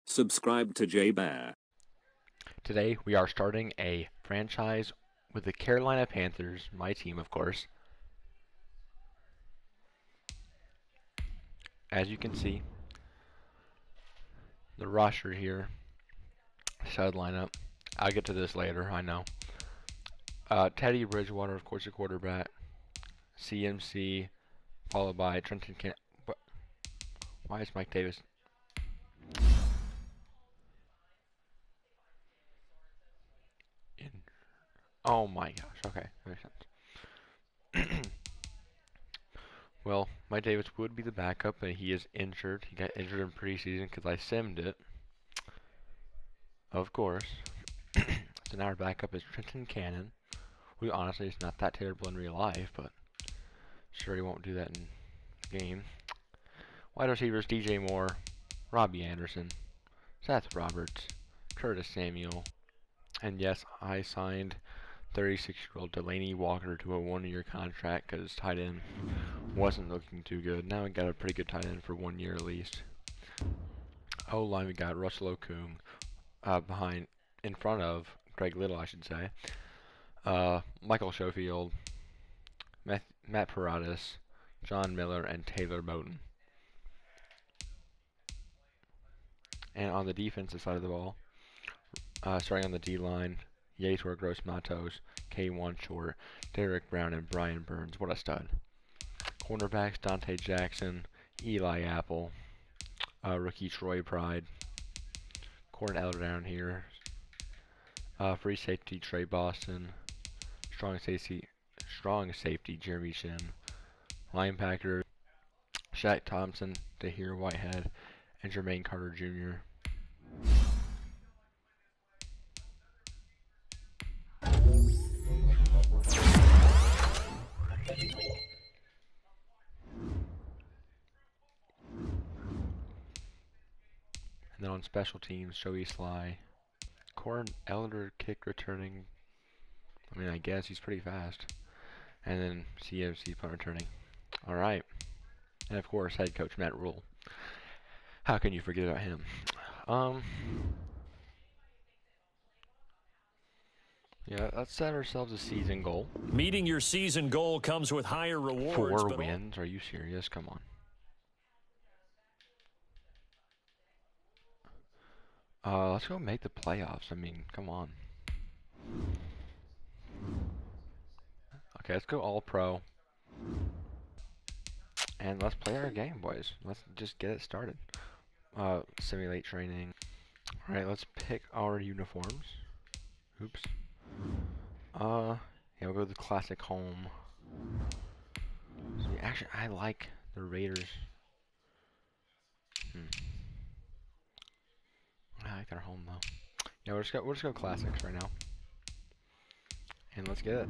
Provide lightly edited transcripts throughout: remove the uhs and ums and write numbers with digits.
Subscribe to J Bear. Today we are starting a franchise with the Carolina Panthers, my team of course. As you can see, the roster here, stud lineup. I'll get to this later, I know. Teddy Bridgewater, of course, the quarterback. CMC, followed by Trenton Can. Why is Mike Davis? Oh my gosh, okay, that makes sense. Well, Mike Davis would be the backup, but he is injured. He got injured in preseason because I simmed it. Of course. So now our backup is Trenton Cannon, who honestly is not that terrible in real life, but sure he won't do that in the game. Wide receivers DJ Moore, Robbie Anderson, Seth Roberts, Curtis Samuel, and yes, I signed 36-year-old Delaney Walker to a one-year contract because tight end wasn't looking too good. Now we got a pretty good tight end for 1 year at least. O-line we got Russell Okung in front of Greg Little, I should say. Michael Schofield, Matt Paradas, John Miller, and Taylor Moton. And on the defensive side of the ball, starting on the D-line, Yetur Gross-Matos, K1 Short, Derek Brown, and Brian Burns. What a stud. Cornerbacks, Dante Jackson, Eli Apple, rookie Troy Pride, Corn Elder down here, free safety Trey Boston, strong safety Jeremy Shin, linebacker Shaq Thompson, Tahir Whitehead, and Jermaine Carter Jr. And then on special teams, Joey Sly, Corn Elder kick returning. I mean, I guess he's pretty fast. And then CMC punt returning. All right. And of course, head coach Matt Rule. How can you forget about him? Yeah, let's set ourselves a season goal. Meeting your season goal comes with higher rewards. 4 wins? Are you serious? Come on. Let's go make the playoffs. I mean, come on. Okay, let's go all pro. And let's play our game, boys. Let's just get it started. Simulate training. Alright, let's pick our uniforms. Oops. Yeah, we'll go to the classic home. So actually, I like the Raiders. I like their home though. Yeah, we'll just go classics right now. And let's get it.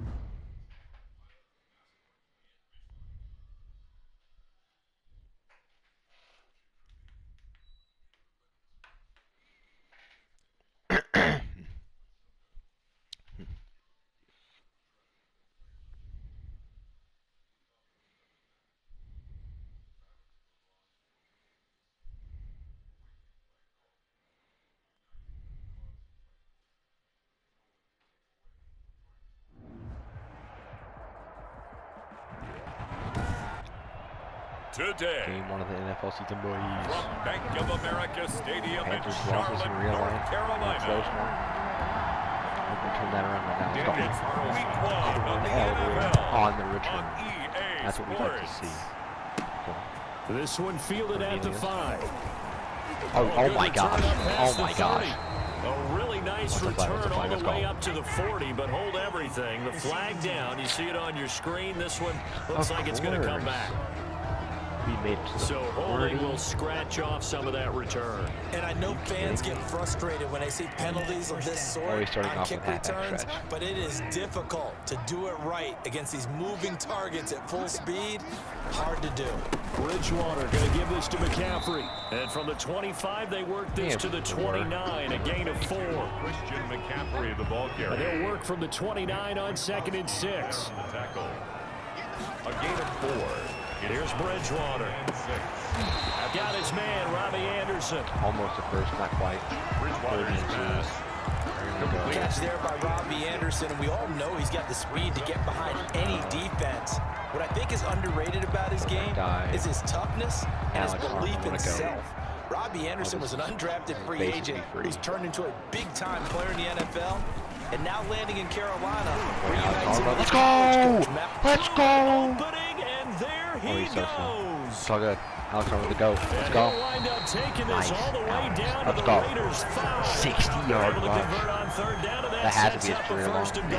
Today, Game 1 of the NFL season, boys. from Bank of America Stadium in Panthers losses in Charlotte, real North life. Carolina. Close one. We can turn that around right now. Let's go. It's week 1 of the Hell, NFL on the return. on EA That's what we like to Sports. see. Cool. This one fielded at the 5. Oh my gosh. Oh my gosh. A really nice What's the flag? return all Let's the go. way up to the 40, but hold everything. The flag down. You see it on your screen. This one looks like it's going to come back. We made it to the So holding 40. will scratch off some of that return. And I know fans get frustrated when they see penalties of this sort starting on off kick with half-back returns, stretch. but it is difficult to do it right against these moving targets at full speed. Hard to do. Bridgewater going to give this to McCaffrey. And from the 25, they work this Yeah, to the 4. 29, a gain of 4. Christian McCaffrey, the ball carrier. And they'll work from the 29 on 2nd and 6. Tackle. A gain of 4. Here's Bridgewater. Got his man, Robbie Anderson. Almost a first, not quite. Bridgewater's pass. Catch there by Robbie Anderson, and we all know he's got the speed to get behind any defense. What I think is underrated about his game is his toughness and his belief in himself. Robbie Anderson was an undrafted free agent who's turned into a big-time player in the NFL, and now landing in Carolina. Let's go! Let's go! Opening, and there he goes. It's all good. Alex over the goat. Let's go. Nice. Let's go. 60-yard rush. That has to be a career long. It has to be.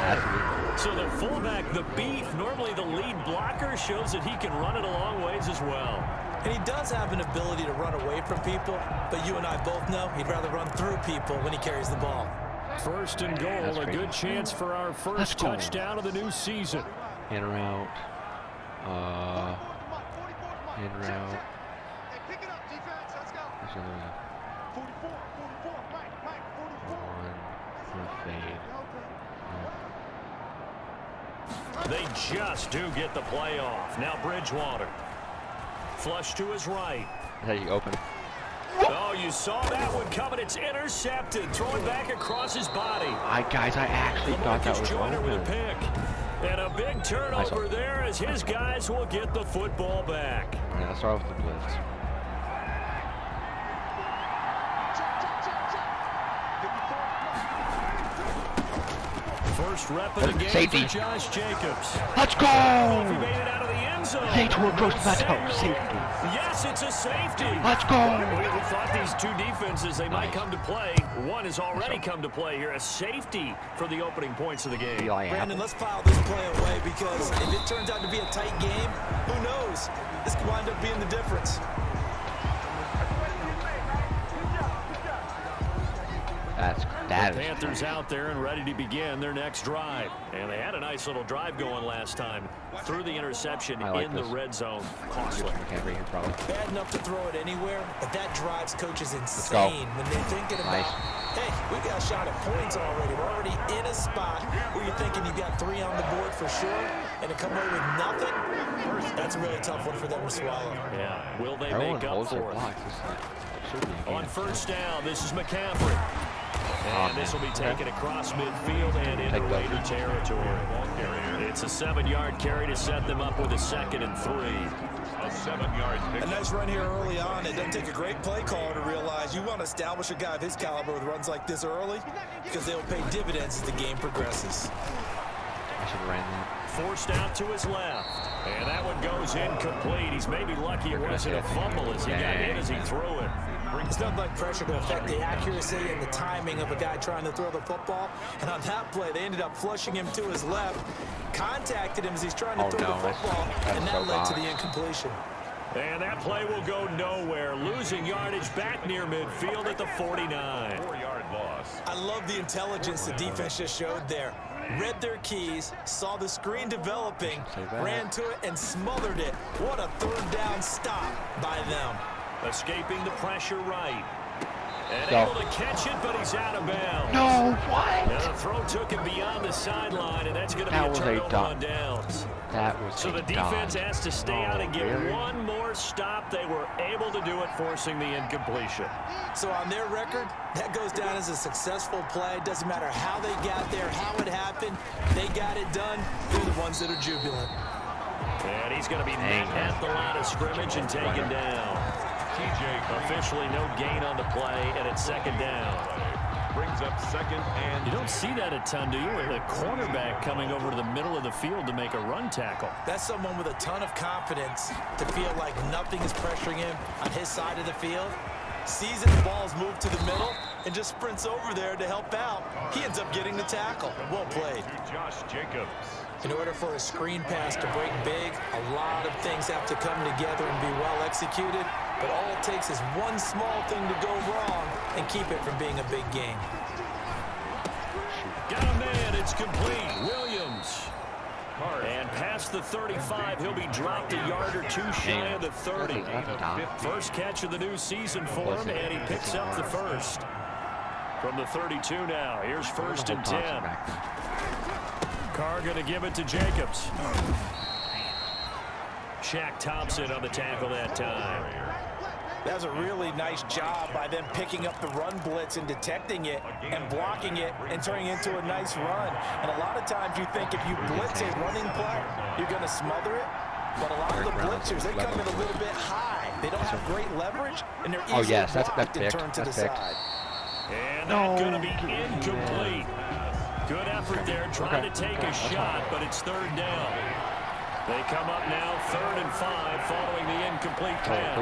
So the fullback, the beef, normally the lead blocker, shows that he can run it a long ways as well. And he does have an ability to run away from people, but you and I both know he'd rather run through people when he carries the ball. First and goal, a good chance for our first touchdown of the new season. In route. In route. They just do get the play off. Now Bridgewater. Flush to his right. That's how you open. Oh, you saw that one coming. It's intercepted. Throwing back across his body. Guys, I actually thought that was Joyner with a open. pick. And a big turnover there as his guys will get the football back. All right, let's start with the blitz. First rep of the game Safety. for Josh Jacobs. Let's go! He made it out of the end zone. They tore close to that toe. Safety. Yes, it's a safety. Let's go! We thought these two defenses, they might come to play. One has already come to play here. A safety for the opening points of the game. Brandon, let's file this play away because if it turns out to be a tight game, who knows? This could wind up being the difference. The Panthers out there and ready to begin their next drive. And they had a nice little drive going last time. Through the interception in the red zone. Costly. Bad enough to throw it anywhere, but that drives coaches insane when they're thinking about, hey, we got a shot at points already. We're already in a spot where you're thinking you got 3 on the board for sure, and to come away with nothing, that's a really tough one for them to swallow. Yeah, will they make up for it? On first down, this is McCaffrey. And this will be taken across midfield and into Raider territory. It's a 7-yard carry to set them up with a 2nd and 3. A 7-yard pick. A nice run here early on. It doesn't take a great play caller to realize you want to establish a guy of his caliber with runs like this early because they'll pay dividends as the game progresses. I should have ran that. Forced out to his left. And that one goes incomplete. He's maybe lucky it wasn't a fumble as he got hit as he threw it. It's not like pressure to affect the accuracy and the timing of a guy trying to throw the football. And on that play, they ended up flushing him to his left, contacted him as he's trying to throw the football, and that led to the incompletion. And that play will go nowhere, losing yardage back near midfield at the 49. 4-yard loss. I love the intelligence the defense just showed there. Read their keys, saw the screen developing, ran to it, and smothered it. What a 3rd down stop by them. Escaping the pressure right. And able to catch it, but he's out of bounds. No, what? Now the throw took him beyond the sideline, and that's going to be a turnover on downs. That was so the defense has to stay out and get one more stop. They were able to do it, forcing the incompletion. So on their record, that goes down as a successful play. Doesn't matter how they got there, how it happened. They got it done. They're the ones that are jubilant. And he's going to be met at the line of scrimmage and taken down. Officially no gain on the play, and it's 2nd down. Brings up 2nd and... You don't see that a ton, do you? The cornerback coming over to the middle of the field to make a run tackle. That's someone with a ton of confidence to feel like nothing is pressuring him on his side of the field. Sees that the ball's moved to the middle and just sprints over there to help out. He ends up getting the tackle. Well played. Josh Jacobs. In order for a screen pass to break big, a lot of things have to come together and be well executed. But all it takes is one small thing to go wrong and keep it from being a big game. Got a man, it's complete. Williams. And past the 35, he'll be dropped a yard or 2 shy of the 30. First catch of the new season for him, and he picks up the first. From the 32 now, here's 1st and 10. Carr going to give it to Jacobs. Shaq Thompson on the tackle that time. That was a really nice job by them picking up the run blitz and detecting it and blocking it and turning it into a nice run. And a lot of times you think if you blitz a running play, you're going to smother it. But a lot of the blitzers, they come in a little bit high. They don't have great leverage, and they're easily blocked and turned to the side. And that's going to be incomplete. Good effort there, trying to take a shot, but it's third down. They come up now 3rd and 5 following the incomplete pass.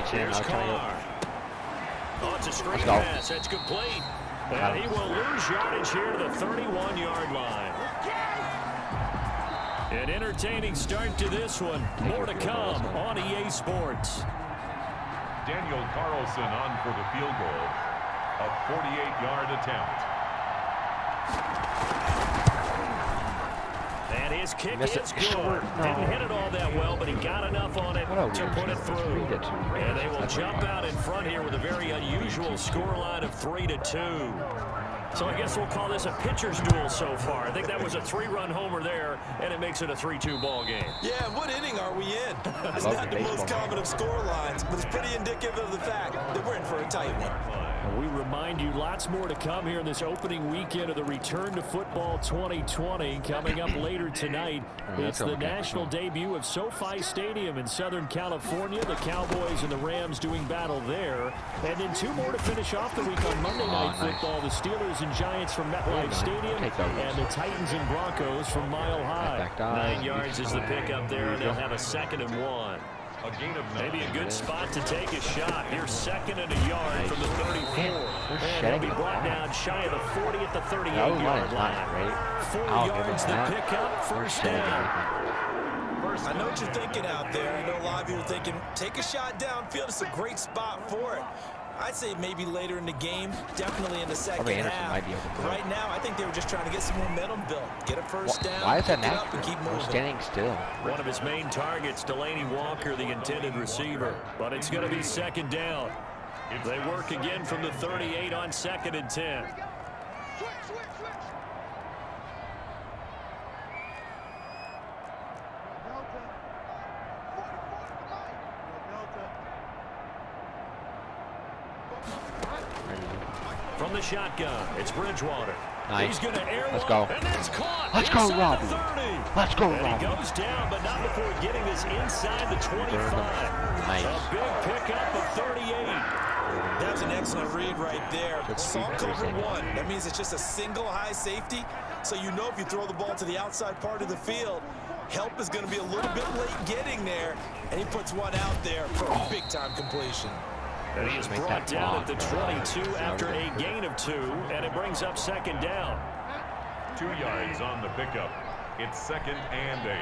Here's Carr. Oh, it's a screen pass. That's complete. And he will lose yardage here to the 31-yard line. An entertaining start to this one. More to come on EA Sports. Daniel Carlson on for the field goal. A 48-yard attempt. And his kick is good. Didn't hit it all that well, but he got enough on it to put it through. And they will jump out in front here with a very unusual scoreline of 3-2. So I guess we'll call this a pitcher's duel so far. I think that was a 3-run homer there, and it makes it a 3-2 ball game. Yeah, what inning are we in? It's not the most common of score lines, but it's pretty indicative of the fact that we're in for a tight one. We remind you lots more to come here in this opening weekend of the Return to Football 2020. Coming up later tonight, it's the national debut of SoFi Stadium in Southern California. The Cowboys and the Rams doing battle there. And then 2 more to finish off the week on Monday Night Football. The Steelers and Giants from MetLife Stadium and the Titans and Broncos from Mile High. 9 yards is the pickup there, and they'll have a 2nd and 1. Maybe a good spot to take a shot. Here's 2nd and a yard from the 34. And he'll be brought down shy of the 40 at the 38-yard line. 4 yards the pickup, first down. I know what you're thinking out there. I know a lot of you are thinking, take a shot downfield. It's a great spot for it. I'd say maybe later in the game, definitely in the second half. Right now, I think they were just trying to get some momentum built, get a first down, why is that pick it up, and keep moving. Standing still. One of his main targets, Delaney Walker, the intended receiver. But it's going to be 2nd down. They work again from the 38 on 2nd and 10. From the shotgun, it's Bridgewater. Nice. He's going to air Let's one, go. and it's caught. Let's go, Robbie. Let's go, and Robbie. he goes down, but not before getting this inside the 25. Nice. A big pickup of 38. That was an excellent read right there. Saw cover 1. That means it's just a single high safety. So you know if you throw the ball to the outside part of the field, help is going to be a little bit late getting there. And he puts one out there for a big-time completion. And he is brought down at the 22 after a gain of 2, and it brings up 2nd down. 2 yards on the pickup. It's 2nd and 8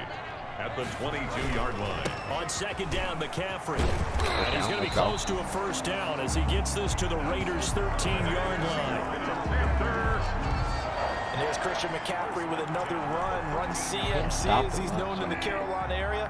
at the 22-yard line. On 2nd down, McCaffrey. And he's going to be close to a first down as he gets this to the Raiders' 13-yard line. And here's Christian McCaffrey with another run CMC as he's known in the Carolina area.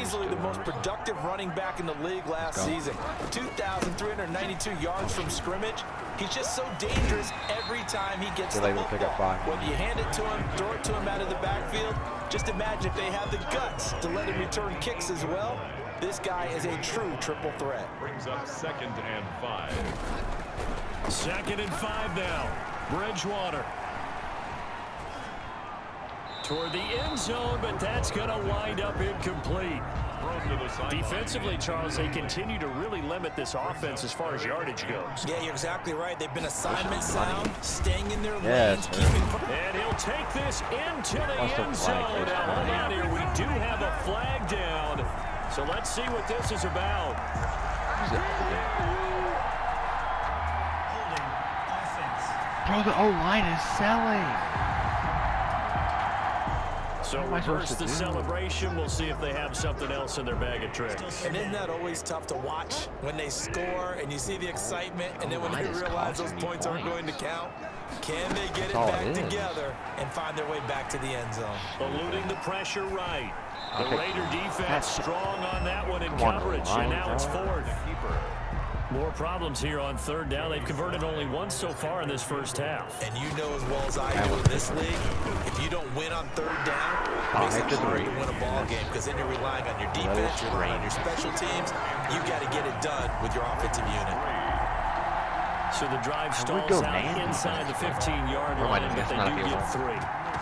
Easily the most productive running back in the league last season. 2,392 yards from scrimmage. He's just so dangerous every time he gets the football. Whether you hand it to him, throw it to him out of the backfield, just imagine if they have the guts to let him return kicks as well. This guy is a true triple threat. Brings up 2nd and 5. 2nd and 5 now. Bridgewater. Toward the end zone, but that's going to wind up incomplete. Defensively, Charles, they continue to really limit this offense as far as yardage goes. Yeah, you're exactly right. They've been assignment sound, staying in their lanes, keeping... And he'll take this into the end zone. Now, hold on here. We do have a flag down. So let's see what this is about. Bro, the O-line is selling. So reverse the celebration. We'll see if they have something else in their bag of tricks. And isn't that always tough to watch when they score and you see the excitement and then when they realize those points aren't going to count? Can they get it back together and find their way back to the end zone? Eluding the pressure right. The Raider defense strong on that one in coverage, and now it's 4th. More problems here on third down. They've converted only once so far in this first half. And you know as well as I do in this league, if you don't win on third down, it makes it hard to win a ball game because then you're relying on your defense, you're relying on your special teams. You've got to get it done with your offensive unit. So the drive stalls out inside the 15-yard line, but they do get 3.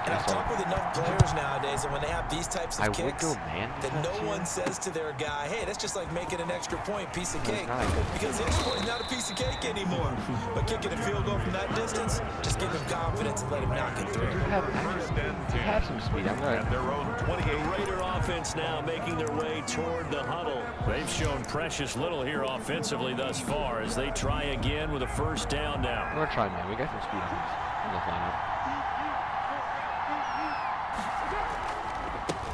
And I've talked with enough players nowadays, and when they have these types of kicks, that no one says to their guy, hey, that's just like making an extra point, piece of cake. Because the extra point is not a piece of cake anymore. But kicking a field goal from that distance, just give him confidence and let him knock it through. Have some speed. I'm going their own 28. Raider offense now making their way toward the huddle. They've shown precious little here offensively thus far as they try again with a first down now. We're going to try, man. We got some speed on this lineup.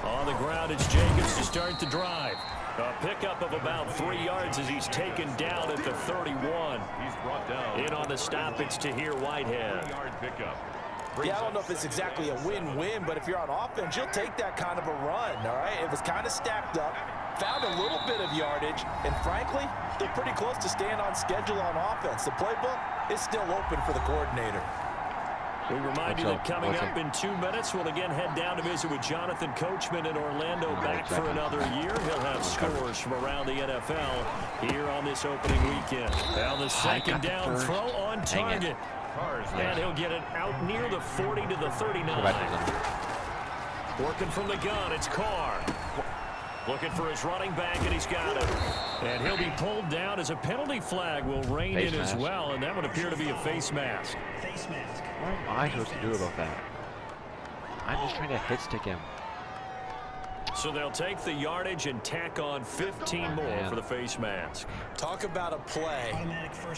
On the ground, it's Jacobs to start the drive. A pickup of about 3 yards as he's taken down at the 31. He's brought down. In on the stop, it's Tahir Whitehead. 3-yard pickup. Yeah, I don't know if it's exactly a win-win, but if you're on offense, you'll take that kind of a run, all right? It was kind of stacked up, found a little bit of yardage, and frankly, they're pretty close to staying on schedule on offense. The playbook is still open for the coordinator. We remind you that coming up in 2 minutes, we'll again head down to visit with Jonathan Coachman in Orlando, back for another year. He'll have scores from around the NFL here on this opening weekend. Now the second down throw on target. And he'll get it out near the 40 to the 39. Working from the gun, it's Carr. Looking for his running back, and he's got it. And he'll be pulled down as a penalty flag will rein in as well, and that would appear to be a face mask. What am I supposed to do about that? I'm just trying to hit stick him. So they'll take the yardage and tack on 15 more for the face mask. Talk about a play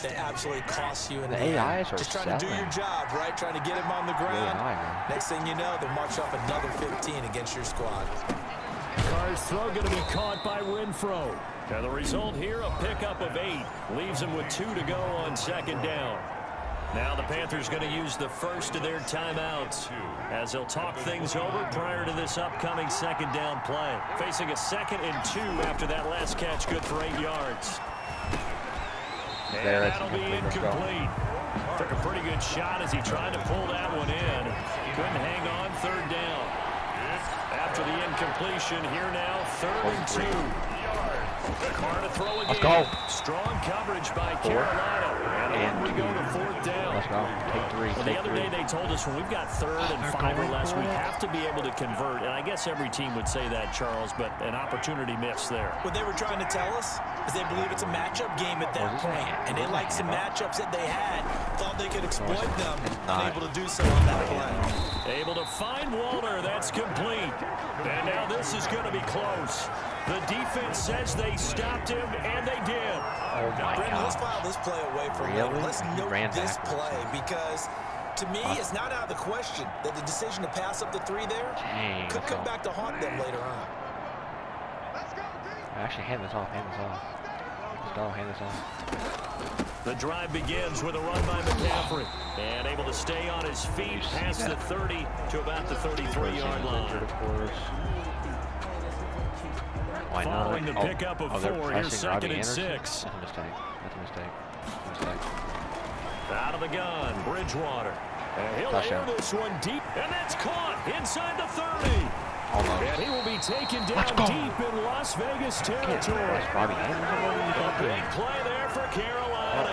that absolutely costs you in the AIs end. Just trying to do your job, right? Trying to get him on the ground. Next thing you know, they'll march off another 15 against your squad. Carr's throw going to be caught by Renfro. And the result here, a pickup of 8. Leaves them with 2 to go on second down. Now the Panthers going to use the first of their timeouts as they'll talk things over prior to this upcoming second down play. Facing a 2nd and 2 after that last catch, good for 8 yards. And that'll be incomplete. Took a pretty good shot as he tried to pull that one in. Couldn't hang on, third down. After the incompletion, here now, 3rd and 2. Carr to throw again. Let's go. Strong coverage by Carolina. And we go to 4th down. Let's go. Take 3. Well, the other day they told us when we've got 3rd and 5 or less, we have to be able to convert. And I guess every team would say that, Charles, but an opportunity missed there. What they were trying to tell us is they believe it's a matchup game at that point. And they liked some matchups that they had. Thought they could exploit them. Unable to do so on that play. Able to find Walter. That's complete. And now this is going to be close. The defense says they stopped him, and they did. Oh, my Brandon, God. let's file this play away for a minute. Let's note this play because, to me, it's not out of the question that the decision to pass up the 3 there could come back to haunt them later on. Actually, hand this off. Let's go, hand this off. The drive begins with a run by McCaffrey. And able to stay on his feet past the 30 to about the 33-yard line. Following the pickup of 4, here's 2nd and 6. That's a mistake. Out of the gun, Bridgewater. And he'll air this one deep, and that's caught inside the 30. Almost. And he will be taken down deep in Las Vegas territory. A big play there for Carolina.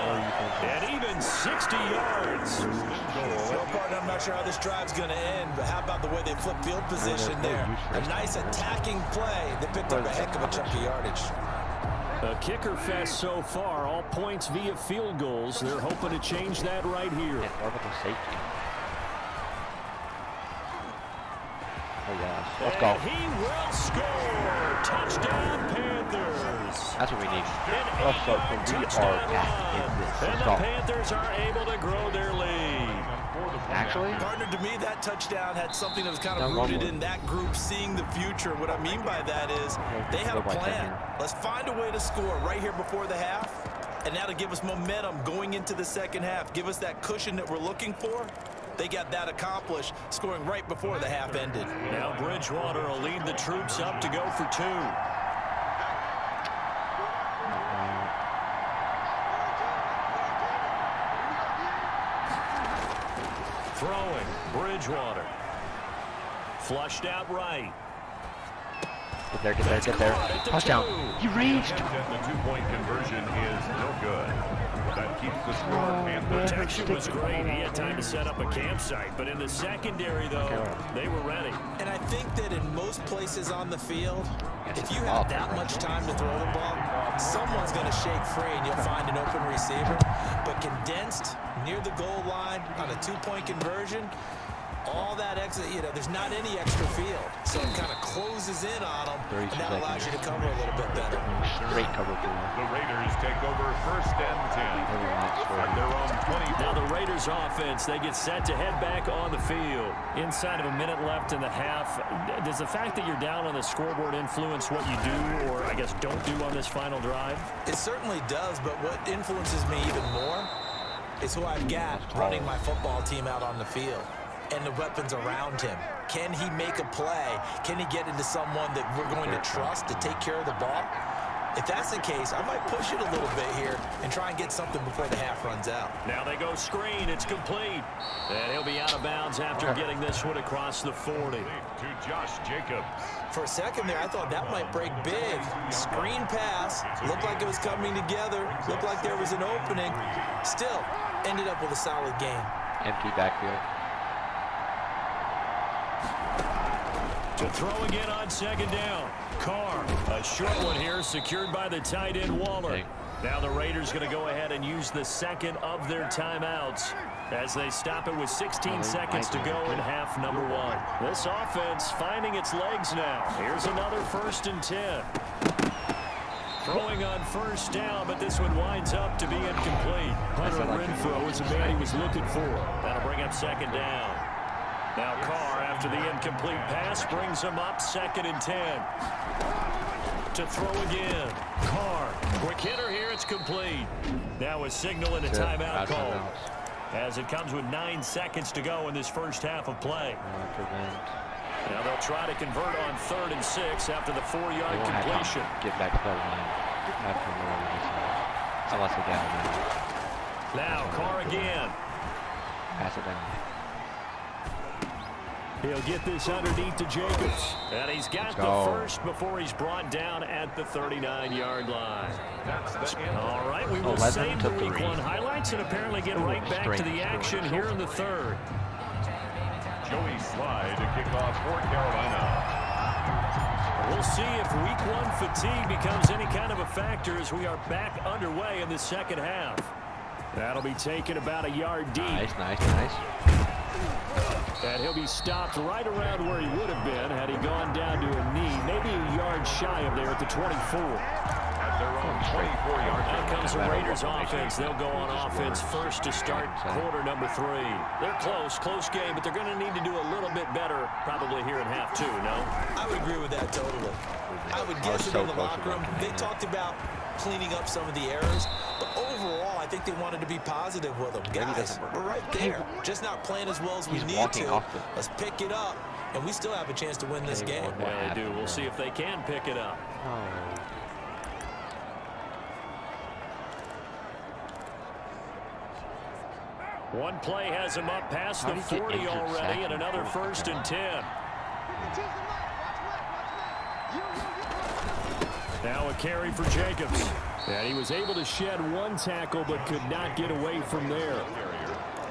And even 60 yards. Well, partner, I'm not sure how this drive's going to end, but how about the way they flip field position there? A nice attacking play that picked up a heck of a chunk of yardage. A kicker fest so far, all points via field goals. They're hoping to change that right here. Oh, yes. Let's go. He will score. Touchdown, Panthers. That's what we need. Let's go. And the Panthers are able to grow their lead. Actually, partner, to me, that touchdown had something that was kind of rooted in that group seeing the future. What I mean by that is they had a plan. Let's find a way to score right here before the half, and now to give us momentum going into the second half, give us that cushion that we're looking for. They got that accomplished, scoring right before the half ended. Now Bridgewater will lead the troops up to go for 2. Throwing, Bridgewater. Flushed out right. Get there, get there, get there. Touchdown. He reached. The two-point conversion is no good. That keeps the score. Protection was great. He had time to set up a campsite. But in the secondary, though, they were ready. And I think that in most places on the field, if you have that much time to throw the ball, someone's going to shake free and you'll find an open receiver. But condensed near the goal line on a two-point conversion, all that extra, there's not any extra field. So it kind of closes in on them, and that allows you to cover a little bit better. Great cover for The Raiders take over 1st and 10 at their own 20. Now the Raiders offense, they get set to head back on the field. Inside of a minute left in the half, does the fact that you're down on the scoreboard influence what you do, or I guess don't do on this final drive? It certainly does, but what influences me even more is who I've got running my football team out on the field. And the weapons around him. Can he make a play? Can he get into someone that we're going to trust to take care of the ball? If that's the case, I might push it a little bit here and try and get something before the half runs out. Now they go screen. It's complete. And he'll be out of bounds after getting this one across the 40. To Josh Jacobs. For a second there, I thought that might break big. Screen pass. Looked like it was coming together. Looked like there was an opening. Still, ended up with a solid game. Empty backfield. To throw again on 2nd down. Carr, a short one here, secured by the tight end Waller. Now the Raiders going to go ahead and use the second of their timeouts as they stop it with 16 seconds to go in half number 1. This offense finding its legs now. Here's another 1st and 10. Throwing on 1st down, but this one winds up to be incomplete. Hunter Renfrow was the man he was looking for. That'll bring up 2nd down. Now Carr, after the incomplete pass, brings him up 2nd and 10. To throw again. Carr, quick hitter here, it's complete. Now a signal and a timeout call. As it comes with 9 seconds to go in this first half of play. Now they'll try to convert on 3rd and 6 after the 4-yard completion. Get back to that line. Now Carr again. Pass it down. He'll get this underneath to Jacobs. And he's got the first before he's brought down at the 39-yard line. All right, we will save the Week 1 highlights and apparently get right back to the action here in the 3rd. Joey Slye to kick off for Carolina. We'll see if Week 1 fatigue becomes any kind of a factor as we are back underway in the 2nd half. That'll be taken about a yard deep. Nice. And he'll be stopped right around where he would have been had he gone down to a knee, maybe a yard shy of there at the 24. At their own 24-yard line. Here comes the Raiders offense. They'll go on offense first to start quarter number 3. They're close game, but they're going to need to do a little bit better probably here in half 2, no? I would agree with that totally. I would guess that in the locker room, they talked about cleaning up some of the errors, but overall, I think they wanted to be positive with them. Guys, we're right there. Just not playing as well as we need to. Let's pick it up, and we still have a chance to win this game. Yeah, they do. We'll see if they can pick it up. One play has him up past the 40 already, and another 1st and 10. Now a carry for Jacobs. And he was able to shed 1 tackle, but could not get away from there.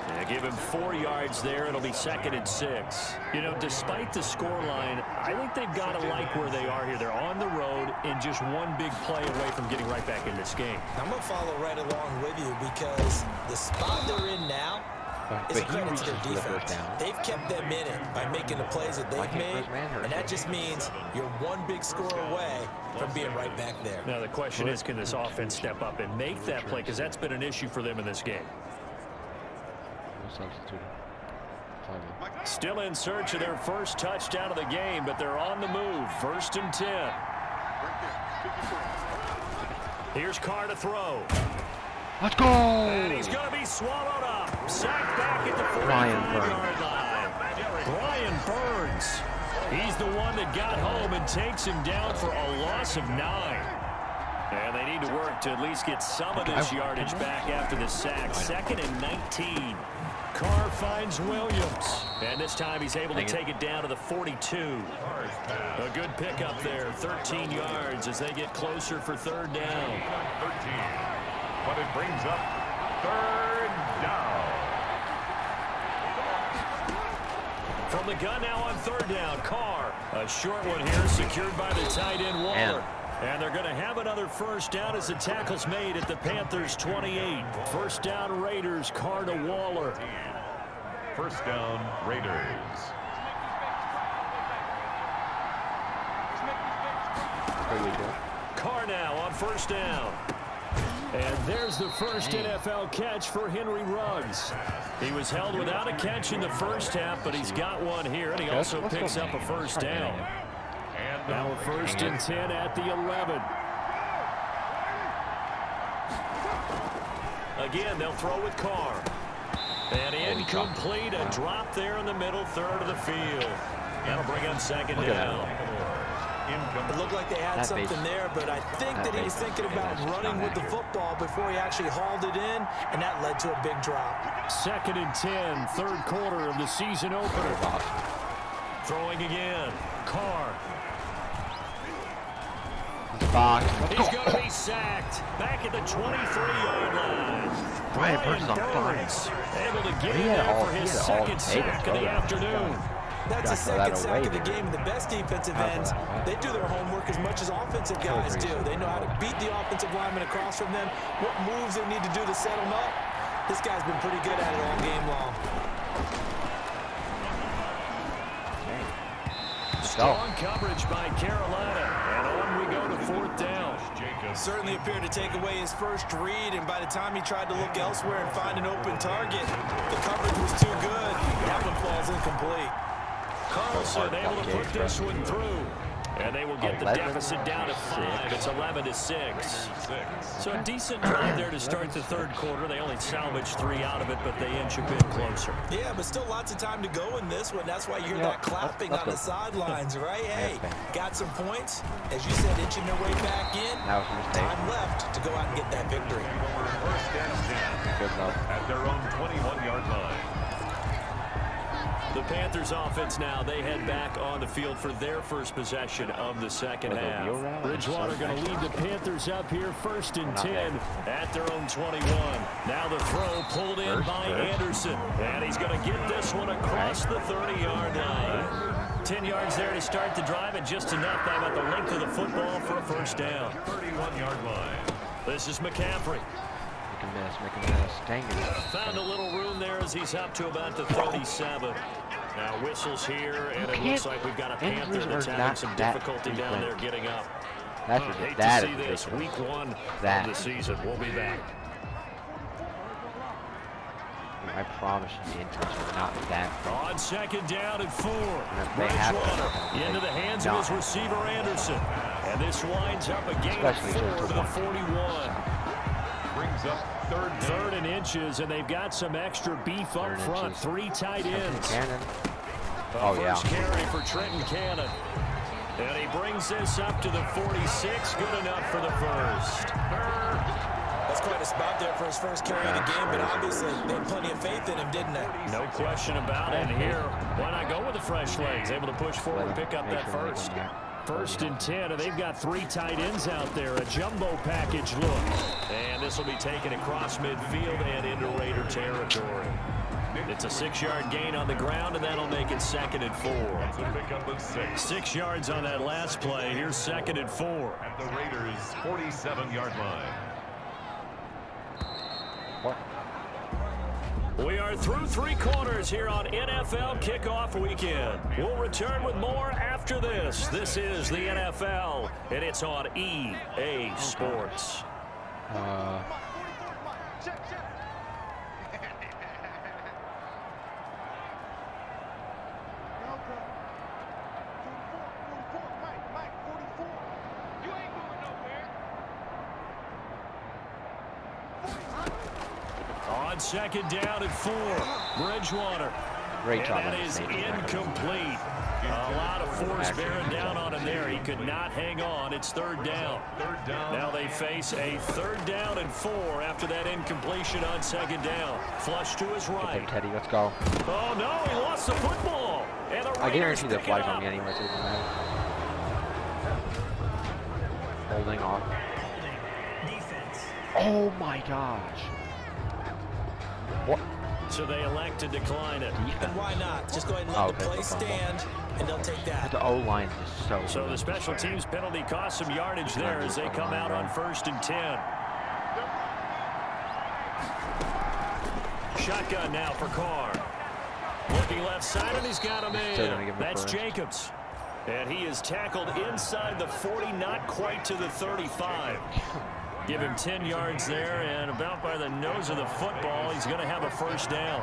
And give him 4 yards there. It'll be 2nd and 6. Despite the scoreline, I think they've got to like where they are here. They're on the road and just 1 big play away from getting right back in this game. I'm going to follow right along with you because the spot they're in now is a credit to their defense. They've kept them in it by making the plays that they've made, and that just means you're 1 big score away from being right back there. Now the question is, can this offense step up and make that play? Because that's been an issue for them in this game. Still in search of their first touchdown of the game, but they're on the move. 1st and 10. Here's Carr to throw. Let's go! And he's going to be swallowed up. Sacked back at the 45-yard line. Brian Burns. He's the one that got home and takes him down for a loss of 9. And they need to work to at least get some of this yardage back after the sack. 2nd and 19. Carr finds Williams. And this time he's able to take it down to the 42. A good pickup there. 13 yards as they get closer for 3rd down. 13. But it brings up 3rd down. From the gun now on 3rd down. Carr. A short one here secured by the tight end Waller. And they're going to have another 1st down as the tackle's made at the Panthers 28. 1st down Raiders. Carr to Waller. 1st down Raiders. Carr now on 1st down. And there's the first NFL catch for Henry Ruggs. He was held without a catch in the 1st half, but he's got one here, and he also picks up a 1st down. Now a 1st and 10 at the 11. Again, they'll throw with Carr. And incomplete, a drop there in the middle 3rd of the field. That'll bring up 2nd down. It looked like they had something there, but I think that he was thinking about running with the football before he actually hauled it in, and that led to a big drop. 2nd and 10, 3rd quarter of the season opener. Throwing again. Carr. He's going to be sacked. Back at the 23-yard line. Brian Burns able to get in there for his 2nd sack of the afternoon. That's the 2nd sack of the game. The best defensive ends, they do their homework as much as offensive guys do. They know how to beat the offensive lineman across from them, what moves they need to do to set them up. This guy's been pretty good at it all game long. Strong coverage by Carolina. And on we go to 4th down. Certainly appeared to take away his first read, and by the time he tried to look elsewhere and find an open target, the coverage was too good. That one falls incomplete. Carlson able to put this one through. And they will get the deficit down to 5. It's 11-6. So a decent drive there to start the 3rd quarter. They only salvaged 3 out of it, but they inch a bit closer. Yeah, but still lots of time to go in this one. That's why you hear that clapping on the sidelines, right? Hey, got some points. As you said, inching their way back in. Time left to go out and get that victory. 1st and 10 at their own 21-yard line. The Panthers offense now, they head back on the field for their first possession of the 2nd half. Bridgewater going to lead the Panthers up here 1st and 10 at their own 21. Now the throw pulled in by Anderson. And he's going to get this one across the 30-yard line. 10 yards there to start the drive, and just enough by about the length of the football for a 1st down. 31-yard line. This is McCaffrey. Make a mess. Dang it. Found a little room there as he's up to about the 37. Now whistles here, and it looks like we've got a Panther that's having some difficulty down there getting up. Hate to see this. Week 1 of the season. We'll be back. I promise you the injuries are not that bad. On 2nd down and 4. Bridgewater into the hands of his receiver Anderson. And this winds up a gain of 4 to the 41. Brings up 3rd and inches, and they've got some extra beef up front. 3 tight ends. First carry for Trenton Cannon. And he brings this up to the 46. Good enough for the 1st. That's quite a spot there for his first carry of the game, but obviously they had plenty of faith in him, didn't they? No question about it. And here, why not go with the fresh legs? Able to push forward, pick up that 1st. 1st and 10, and they've got 3 tight ends out there. A jumbo package look. And this will be taken across midfield and into Raider territory. It's a 6-yard gain on the ground, and that'll make it 2nd and 4. That's a pickup of 6. 6 yards on that last play. Here's 2nd and 4. At the Raiders' 47-yard line. We are through 3 quarters here on NFL Kickoff Weekend. We'll return with more after this. This is the NFL, and it's on EA Sports. On 2nd down and 4, Bridgewater. Great job. And that is incomplete. A lot of force bearing down on him there. He could not hang on. It's third down. Now they face a 3rd down and 4 after that incompletion on 2nd down. Flush to his right. Teddy, let's go. Oh, no, he lost the football. And the I guarantee the pick it flag up. on me anyway. So it doesn't matter. Holding off. Oh my gosh. What? So they elect to decline it. And why not? Just go ahead and let the play stand, and they'll take that. The O-line is so So the special teams penalty cost some yardage there as they come out on 1st and 10. Shotgun now for Carr. Looking left side, and he's got him in. That's Jacobs. And he is tackled inside the 40, not quite to the 35. Give him 10 yards there, and about by the nose of the football, he's going to have a 1st down.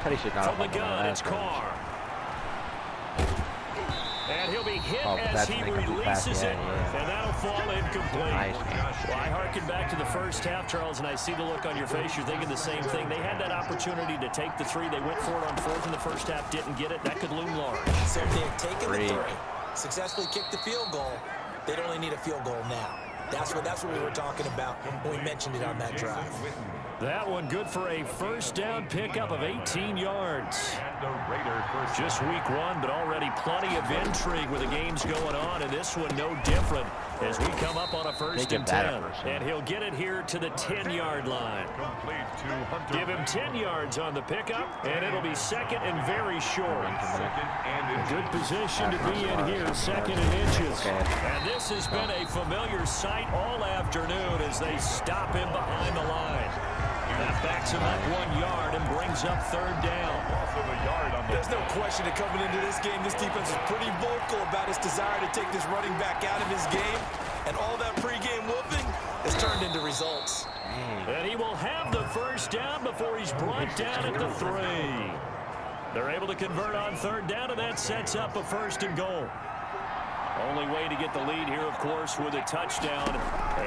Teddy should not From the gun, it's Carr. And he'll be hit as he releases it, and that'll fall incomplete. Nice. Well, I harken back to the first half, Charles, and I see the look on your face. You're thinking the same thing. They had that opportunity to take the 3. They went for it on 4th in the first half, didn't get it. That could loom large. So if they had taken the 3, successfully kicked the field goal, they'd only need a field goal now. That's what we were talking about when we mentioned it on that drive. That one good for a 1st down pickup of 18 yards. Just week 1, but already plenty of intrigue with the games going on, and this one no different as we come up on a 1st and 10. And he'll get it here to the 10-yard line. Give him 10 yards on the pickup, and it'll be 2nd and very short. Good position to be in here, 2nd and inches. And this has been a familiar sight all afternoon as they stop him behind the line. That backs him up 1 yard and brings up 3rd down. There's no question that coming into this game, this defense is pretty vocal about its desire to take this running back out of his game. And all that pregame whooping has turned into results. And he will have the 1st down before he's brought down at the 3. They're able to convert on 3rd down, and that sets up a 1st and goal. Only way to get the lead here, of course, with a touchdown.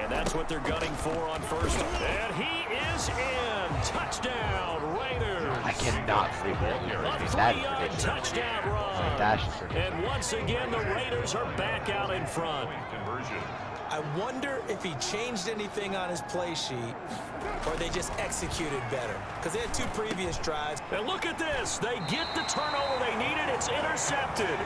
And that's what they're gunning for on 1st. And he is in. Touchdown, Raiders. I cannot believe it. A 3-yard touchdown run. And once again, the Raiders are back out in front. I wonder if he changed anything on his play sheet or they just executed better. Because they had 2 previous drives. And look at this. They get the turnover they needed. It's intercepted.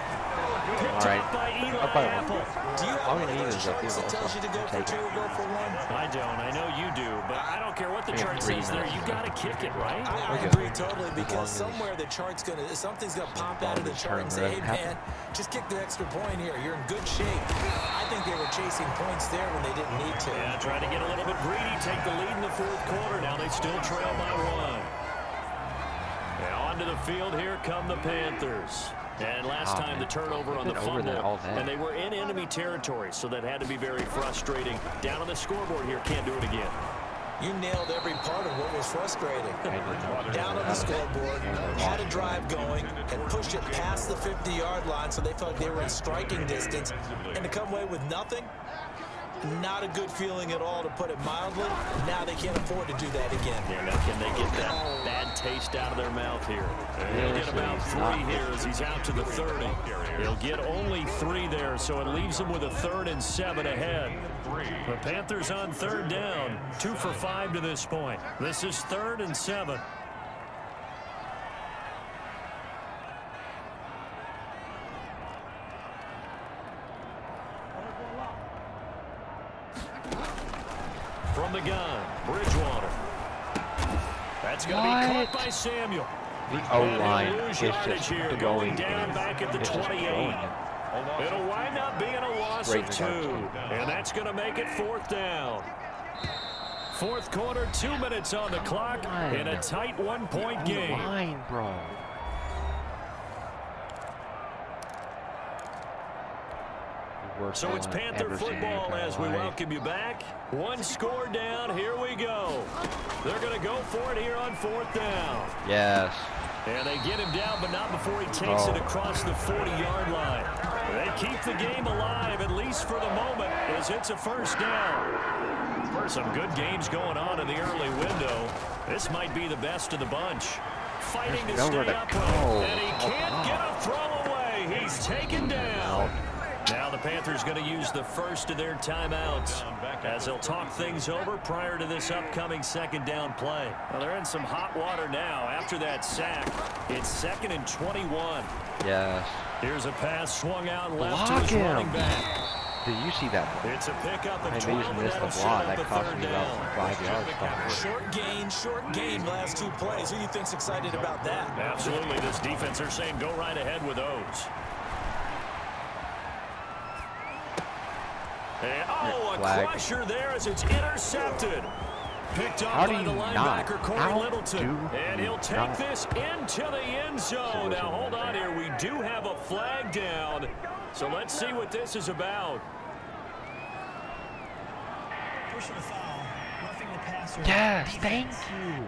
Picked up by Eli Apple. Do you have one of those charts that tells you to go for 2 or go for 1? I don't. I know you do. But I don't care what the chart says there. You got to kick it, right? I agree totally, because somewhere the chart's going to, something's going to pop out of the chart and say, hey, man, just kick the extra point here. You're in good shape. I think they were chasing points there when they didn't need to. Yeah, trying to get a little bit greedy, take the lead in the 4th quarter. Now they still trail by 1. Now onto the field, here come the Panthers. And last time the turnover on the fumble, and they were in enemy territory, so that had to be very frustrating. Down on the scoreboard here, can't do it again. You nailed every part of what was frustrating. Down on the scoreboard, had a drive going, and pushed it past the 50-yard line, so they felt like they were in striking distance. And to come away with nothing, not a good feeling at all, to put it mildly. Now they can't afford to do that again. Yeah, now can they get that bad taste out of their mouth here? He'll get about 3 here as he's out to the 30. He'll get only 3 there, so it leaves him with a 3rd and 7 ahead. The Panthers on 3rd down, 2 for 5 to this point. This is 3rd and 7. From the gun, Bridgewater. That's going to be caught by Samuel. The O-line is just here, going down back at the 28. It'll wind up being a loss of 2. And that's going to make it 4th down. 4th quarter, 2 minutes on the clock in a tight 1-point game. Line, bro. So it's Panther football as we welcome you back. 1 score down. Here we go. They're going to go for it here on 4th down. Yes. And they get him down, but not before he takes it across the 40-yard line. They keep the game alive, at least for the moment, as it's a 1st down. Some good games going on in the early window. This might be the best of the bunch. Fighting to stay upright, and he can't get a throw away. play. He's taken down. Now the Panthers going to use the first of their timeouts as they'll talk things over prior to this upcoming second down play. Well, they're in some hot water now after that sack. It's 2nd and 21. Yes. Here's a pass swung out left Block to his him. running back. Did you see that? It's a pickup of And 12, they just and missed the that'll block. set up That the cost third me down. about 5 yards. Short gain last 2 plays. Who do you think's excited about that? Absolutely. This defense are saying go right ahead with those. And, oh, a Flag. crusher there as it's intercepted. Picked How up do by the you linebacker, not? Corey How Littleton. do And you he'll take not? this into the end zone. Now, hold on here. We do have a flag down. So let's see what this is about. Yes, thank you.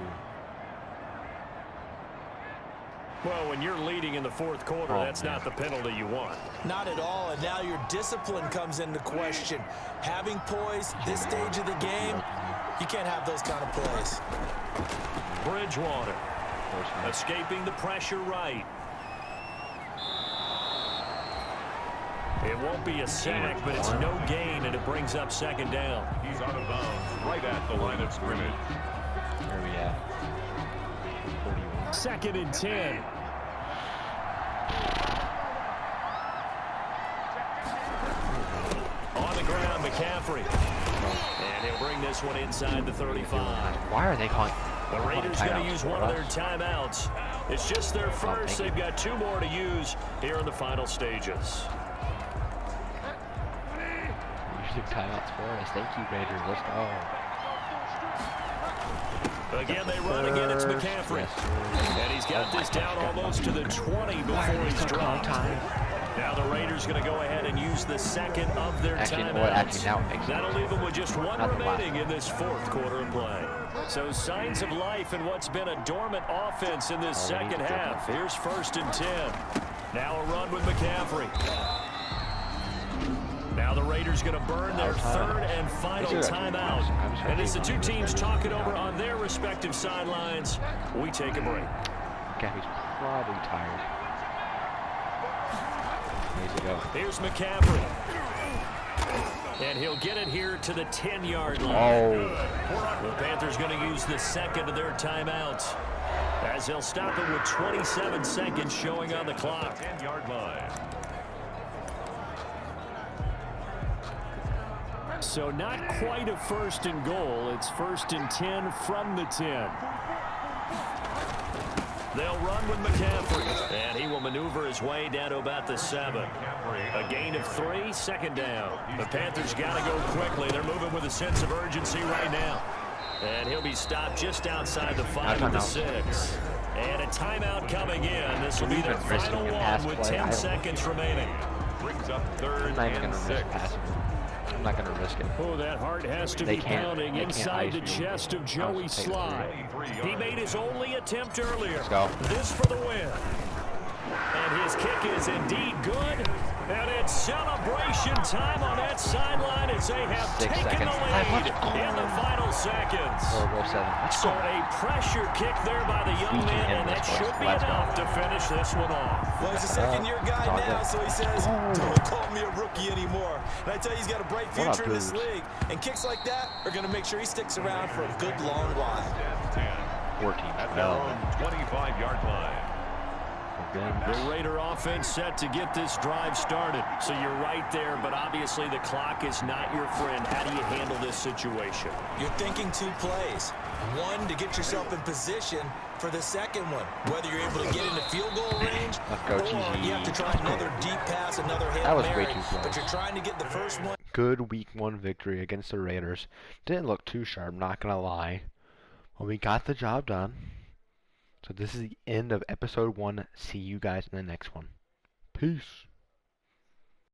Well, when you're leading in the 4th quarter, that's not the penalty you want. Not at all, and now your discipline comes into question. Having poise this stage of the game, you can't have those kind of plays. Bridgewater escaping the pressure right. It won't be a sack, but it's no gain, and it brings up 2nd down. He's out of bounds right at the line of scrimmage. Where are we at? 2nd and 10. On the ground, McCaffrey. And he'll bring this one inside the 35. Why are they calling? The Raiders going to use one of their timeouts. It's just their first. They've got 2 more to use here in the final stages. Usually timeouts for us. Thank you, Raiders. Let's go. Again, they run again. It's McCaffrey. And he's got this down almost to the 20 before he's dropped. Now the Raiders going to go ahead and use the 2nd of their timeouts. That'll leave them with just 1 remaining in this 4th quarter of play. So signs of life in what's been a dormant offense in this second half. Here's 1st and 10. Now a run with McCaffrey. Now the Raiders going to burn their 3rd and final timeout. And as the 2 teams talk it over on their respective sidelines, we take a break. McCaffrey's probably tired. Needs to go. Here's McCaffrey. And he'll get it here to the 10-yard line. Oh. The Panthers going to use the 2nd of their timeouts as they'll stop it with 27 seconds showing on the clock. 10-yard line. So not quite a 1st and goal. It's 1st and 10 from the 10. They'll run with McCaffrey, and he will maneuver his way down to about the 7. A gain of 3, 2nd down. The Panthers got to go quickly. They're moving with a sense of urgency right now. And he'll be stopped just outside the 5 of the 6. And a timeout coming in. This will be their final one with 10 seconds remaining. Brings up 3rd and 6. I'm not going to risk it. Oh, that heart has to be pounding inside the chest of Joey Sly. He made his only attempt earlier. Let's go. This for the win. And his kick is indeed good. And it's celebration time on that sideline as they have taken the lead in the final seconds. So a pressure kick there by the young man, and that should be enough to finish this one off. Well, he's a second-year guy now, so he says, don't call me a rookie anymore. And I tell you, he's got a bright future in this league. And kicks like that are going to make sure he sticks around for a good long while. 14. At their own 25-yard line. The Raider offense set to get this drive started. So you're right there, but obviously the clock is not your friend. How do you handle this situation? You're thinking 2 plays. 1 to get yourself in position for the 2nd one. Whether you're able to get into field goal range, or you have to try another deep pass, another Hail Mary, but you're trying to get the first one. Good week 1 victory against the Raiders. Didn't look too sharp, not going to lie. Well, we got the job done. So this is the end of episode 1. See you guys in the next one. Peace.